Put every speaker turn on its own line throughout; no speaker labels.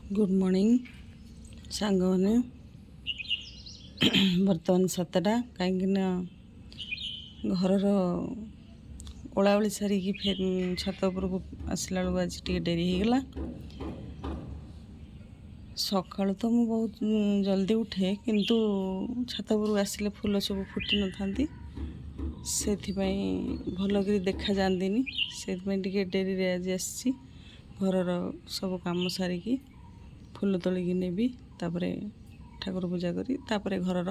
Good morning सांग मैंने बर्तमान 7टा कहीं घर ओलावली सारिकी फिर छत उपरको आसला बेलू आज टे डेरी होगला। सकाळु तो मु बहुत जल्दी उठे किंतु छत उपरको आसिले फूल सब फुटी न थांती से भलक देखा जाती से डेरी रे आज आसी घर सब काम सारिकी फूल तोलिकी नेबी तापरे ठाकुर पूजा करी तापरे घरर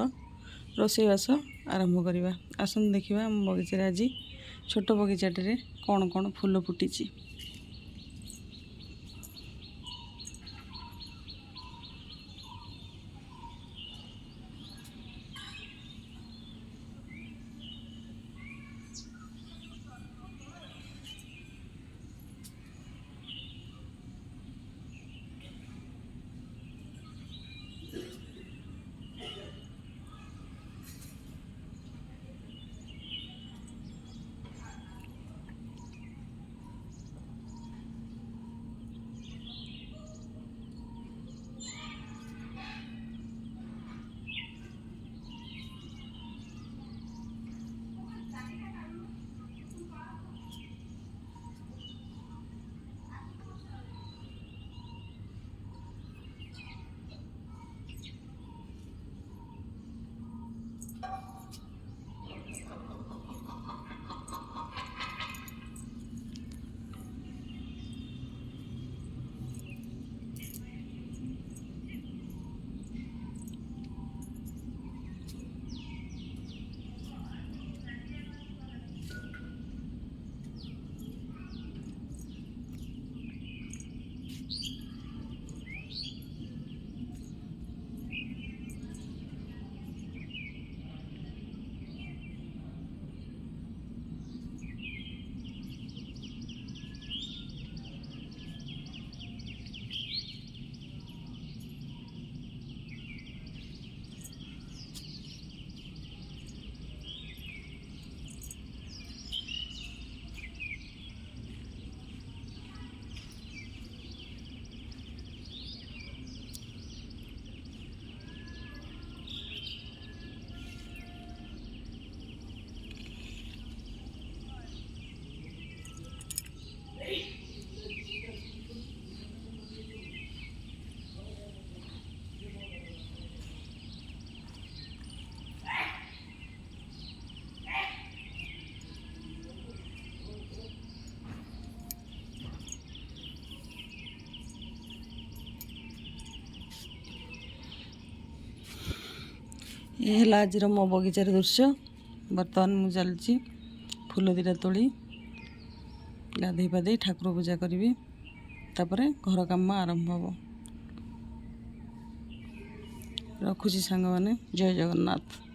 रोषेईबास आरंभ करवा। आसन देखा आम बगीचार आज छोट बगीचाटे कौन कौन फूल फुटी। ये है आज मो बगीचार दृश्य। बर्तमान मु चलची फूल दीटा तोली गाधे पाधे ठाकुर पूजा करी तापरे घर काम आरंभ हम। रखुची सांग माने जय जगन्नाथ।